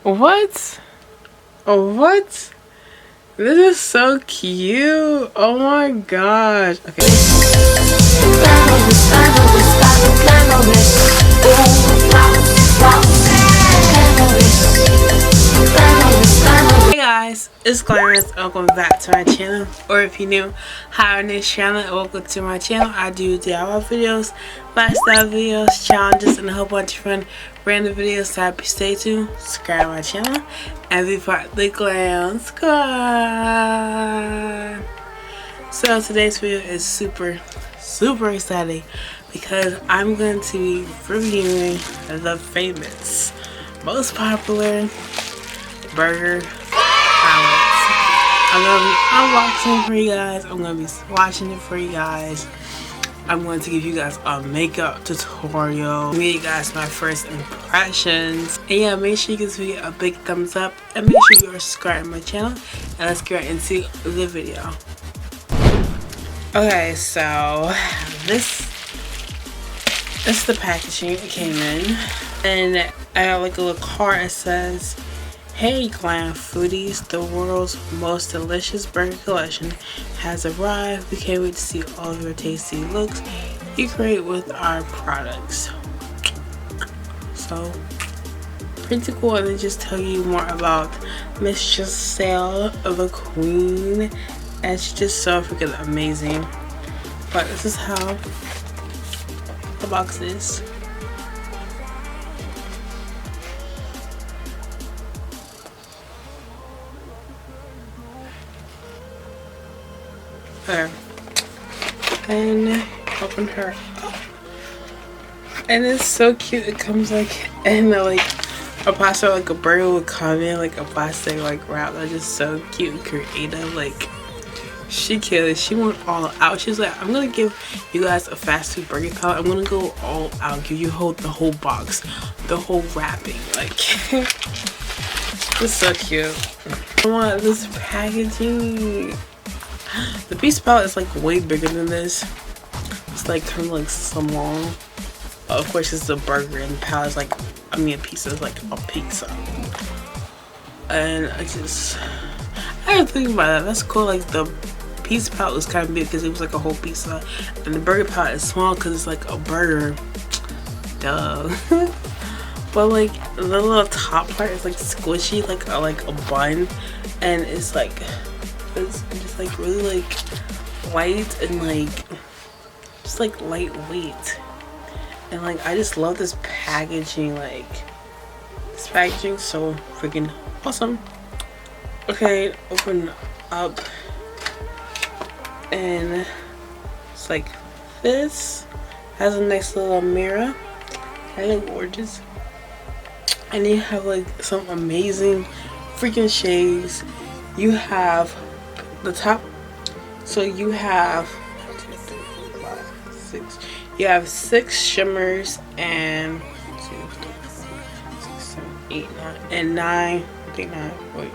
What? Oh, what? This is so cute. Oh my gosh. Okay. Hey guys, it's Clarence. Welcome back to my channel. Or if you're new, hi on this channel and welcome to my channel. I do DIY videos, lifestyle videos, challenges, and a whole bunch of fun random videos. So happy stay tuned, subscribe to my channel, and be part of the Glam Squad. So today's video is super exciting because I'm going to be reviewing the famous, most popular burger palettes. I'm going to be unboxing for you guys. I'm going to be swatching it for you guys. I'm going to give you guys a makeup tutorial, give you guys my first impressions, and yeah, make sure you give this video a big thumbs up and make sure you are subscribed to my channel, and let's get right into the video. Okay, so this is the packaging it came in, and I got like a little card that says, "Hey Glam Foodies, the world's most delicious burger collection has arrived. We can't wait to see all of your tasty looks you create with our products." So pretty cool, and they just tell you more about Miss Giselle, the Queen, and she's just so freaking amazing. But this is how the box is. There, and open her up, and it's so cute. It comes like in like a plastic, like a burger would come in like a plastic like wrap. That's just so cute and creative. Like, she killed it. She went all out. She's like, I'm gonna give you guys a fast food burger palette. I'm gonna go all out, give you the whole box, the whole wrapping. Like, it's so cute. I want this packaging. The piece palette is like way bigger than this. It's like kind of like small. Of course, it's a burger, and the palette is like, I mean, a pizza is like a pizza. And I didn't think about that. That's cool. Like, the pizza palette was kind of big because it was like a whole pizza, and the burger palette is small because it's like a burger. Duh. But like the little top part is like squishy, like a bun, and it's like, it's just like really like light and like just like lightweight, and like I just love this packaging. Like, this packaging so freaking awesome. Okay, open up, and it's like this. Has a nice little mirror. I look gorgeous, and you have like some amazing freaking shades. You have the top, so you have 1, 2, 3, 4, 5, 6. You have 6 shimmers and 2, 3, 4, 6, 7, 8, 9, and 9. I think 9. Wait,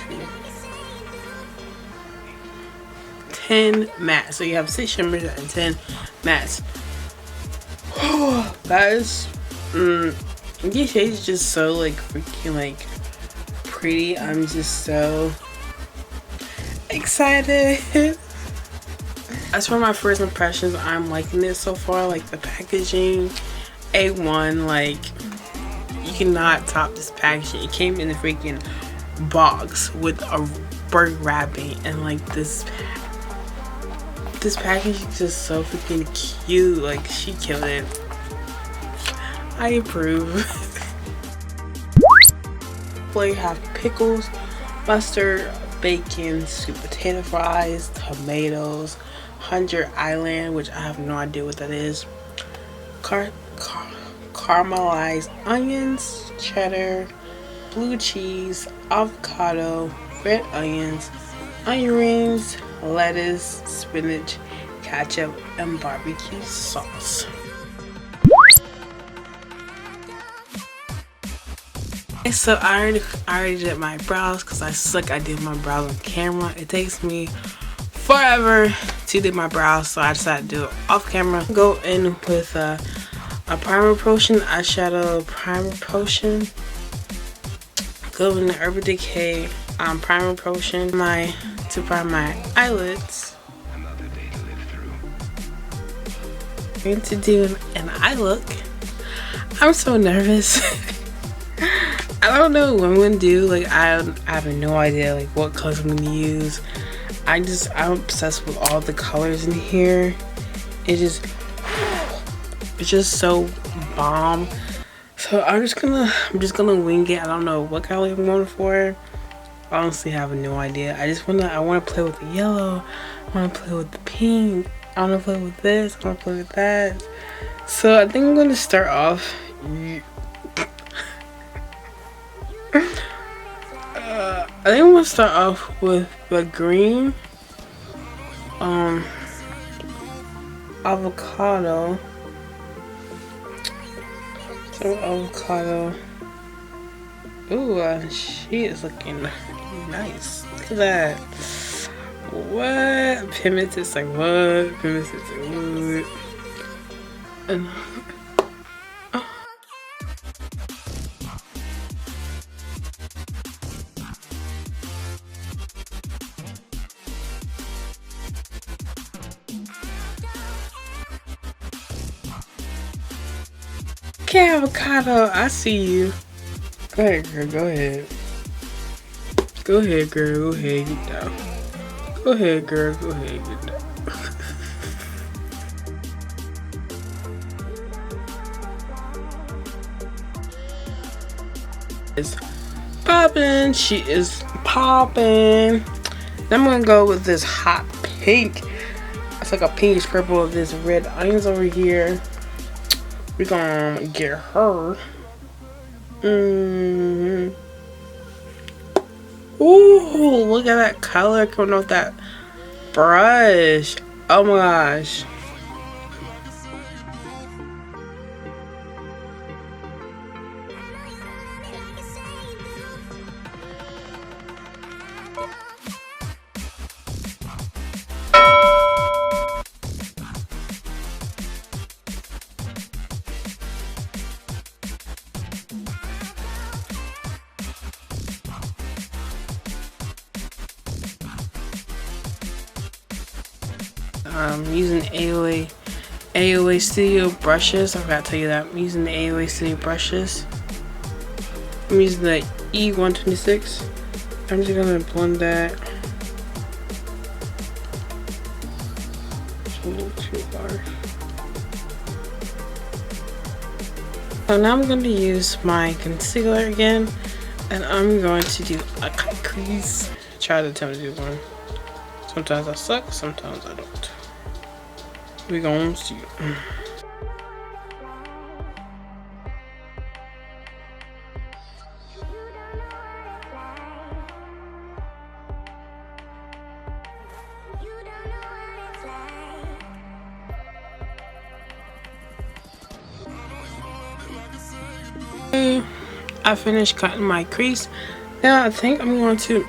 2, 10 mattes. So you have 6 shimmers and 10 mattes. Guys, these shades just so like freaking like pretty. I'm just so excited. As for my first impressions, I'm liking this so far. Like, the packaging, A1. Like, you cannot top this packaging. It came in a freaking box with a burger wrapping, and like this packaging is just so freaking cute. Like, she killed it. I approve. You have pickles, mustard, bacon, sweet potato fries, tomatoes, 100 Island, which I have no idea what that is, caramelized onions, cheddar, blue cheese, avocado, red onions, onion rings, lettuce, spinach, ketchup, and barbecue sauce. So I already did my brows because I suck. I did my brows on camera. It takes me forever to do my brows, so I decided to do it off camera. Go in with a primer potion, eyeshadow primer potion, go in the Urban Decay primer potion to prime my eyelids. I'm going to do an eye look. I'm so nervous. I don't know what I'm gonna do. Like I have no idea like what colors I'm gonna use. I'm obsessed with all the colors in here. It's just so bomb. So I'm just gonna wing it. I don't know what color I'm going for. Honestly, I have no idea. I wanna play with the yellow. I wanna play with the pink. I wanna play with this. I wanna play with that. So I think I'm gonna start off. I think I'm gonna start off with the green avocado. So avocado. Ooh, she is looking nice. Look at that. What? Piments is like what? Piments is like what? And okay, avocado, I see you. Go ahead, girl, go ahead. Go ahead, girl, go ahead, get down. Go ahead, girl, go ahead, get down. It's popping, she is popping. Then I'm gonna go with this hot pink. It's like a pinkish purple with this red onions over here. We're gonna get her. Ooh, look at that color coming off that brush. Oh my gosh. Using AOA Studio brushes. I forgot to tell you that. I'm using the AOA Studio brushes. I'm using the E126. I'm just gonna blend that. It's a little too large. So now I'm going to use my concealer again, and I'm going to do a cut crease. Try to tell me to do one. Sometimes I suck, sometimes I don't. We gonna see. I finished cutting my crease. Now I think I'm going to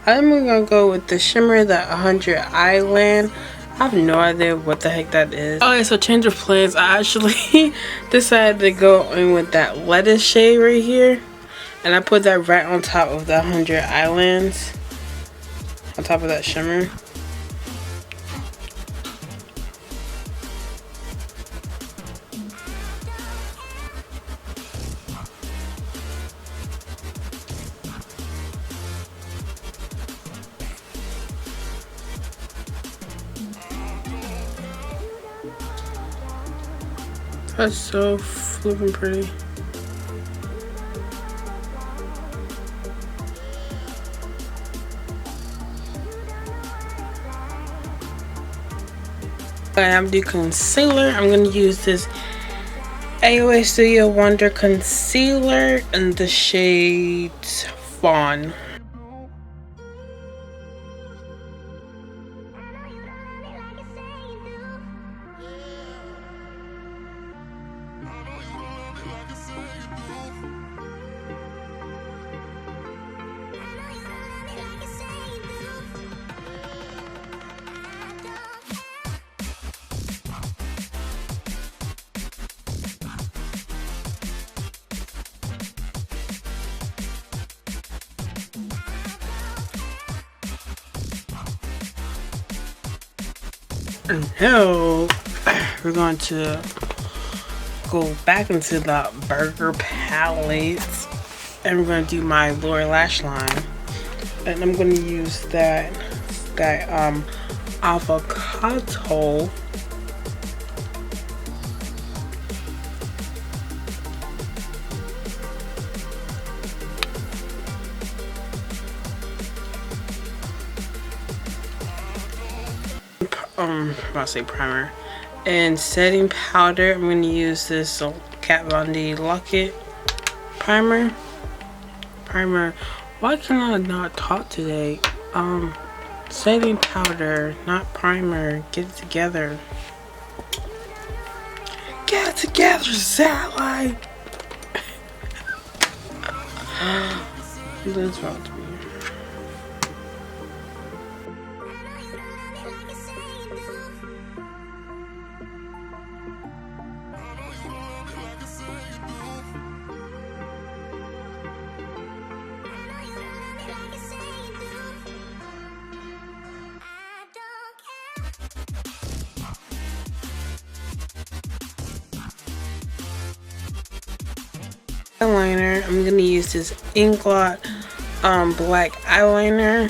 I'm gonna go with the shimmer, that 100 Island. I have no idea what the heck that is. Okay, so change of plans. I actually decided to go in with that lettuce shade right here, and I put that right on top of the 100 Islands, on top of that shimmer. That's so flippin' pretty. Okay, I'm doing concealer. I'm gonna use this AOA Studio Wonder concealer in the shade Fawn. Now we're going to go back into the burger palettes, and we're going to do my lower lash line, and I'm going to use that avocado. I'll say primer and setting powder. I'm going to use this Kat Von D Lock-It primer. Why can I not talk today? Setting powder, not primer. Get it together. Get it together, Satellite. That's wrong to me. Eyeliner. I'm gonna use this Inglot black eyeliner.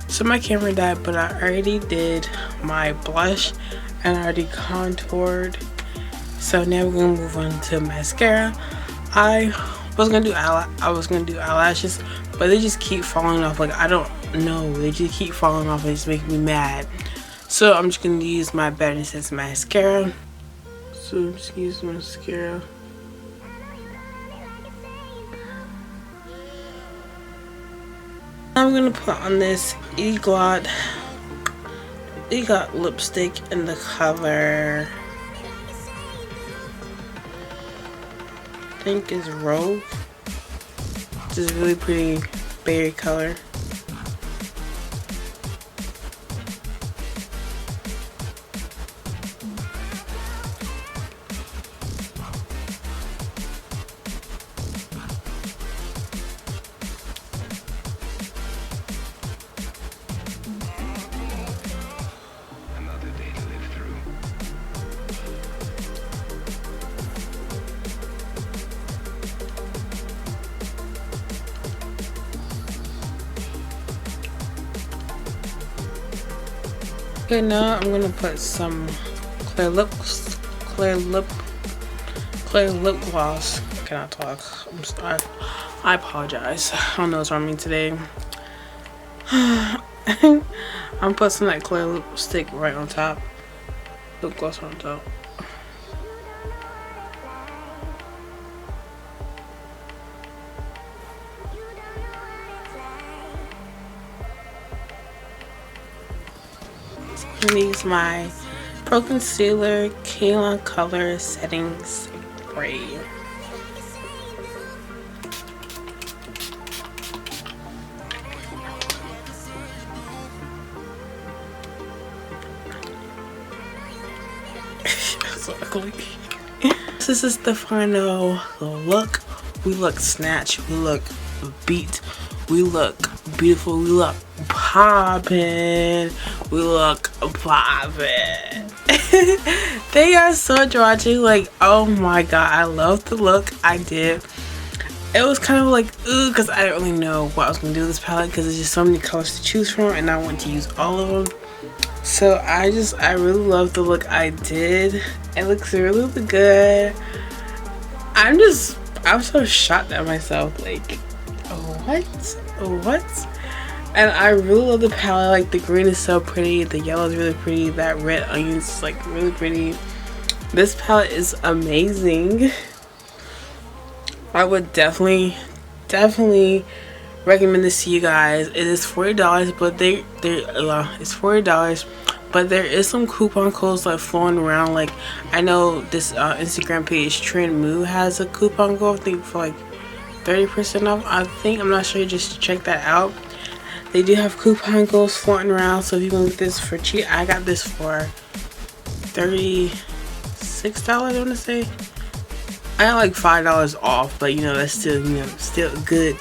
So my camera died, but I already did my blush and I already contoured. So now we're gonna move on to mascara. I was gonna do eyelashes, but they just keep falling off. Like, I don't know, they just keep falling off and it's making me mad. So I'm just gonna use my Better Sense mascara. So I'm just gonna use mascara. I'm gonna put on this Inglot lipstick in the color, I think is Rogue. This is really pretty berry color. Okay, now I'm gonna put some clear lip gloss. I cannot talk. I'm sorry. I apologize. I don't know what's wrong with me today. I'm gonna put some of that clear lipstick right on top. Lip gloss on top. I'm gonna use my Pro Concealer Kayla Color Setting Spray. So ugly. This is the final look. We look snatched. We look beat. We look beautiful. We look poppin'. We look poppin'. Thank you guys so much for watching. Like, oh my god, I love the look I did. It was kind of like, ooh, because I didn't really know what I was going to do with this palette, because there's just so many colors to choose from, and I want to use all of them. So I really love the look I did. It looks really good. I'm so shocked at myself. Like, what? And I really love the palette. Like, the green is so pretty, the yellow is really pretty, that red onion is like really pretty. This palette is amazing. I would definitely recommend this to you guys. It is $40, but it's $40, but there is some coupon codes like flowing around. Like, I know this Instagram page Trend Moo has a coupon code, I think for like 30% off. I'm not sure, just check that out. They do have coupon codes floating around, so if you want to get this for cheap, I got this for $36, I want to say. I got like $5 off, but you know, that's still, you know, still a good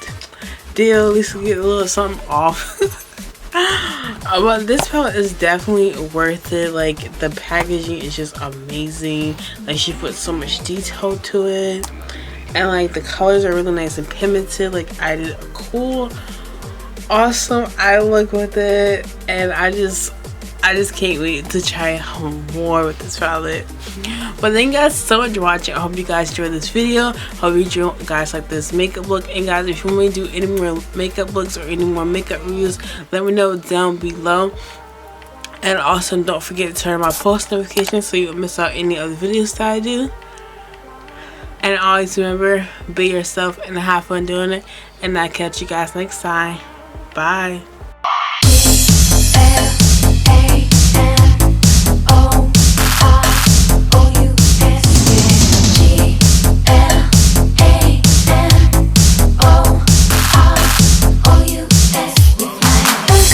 deal. At least we get a little something off. But this palette is definitely worth it. Like, the packaging is just amazing. Like, she put so much detail to it, and like the colors are really nice and pigmented. Like, I did a cool, awesome eye look with it, and I just can't wait to try more with this palette. But thank you guys so much for watching. I hope you guys enjoyed this video. Hope you guys like this makeup look. And guys, if you want me to do any more makeup looks or any more makeup reviews, let me know down below. And also, don't forget to turn on my post notifications so you don't miss out any other videos that I do. And always remember, be yourself and have fun doing it. And I'll catch you guys next time. Bye.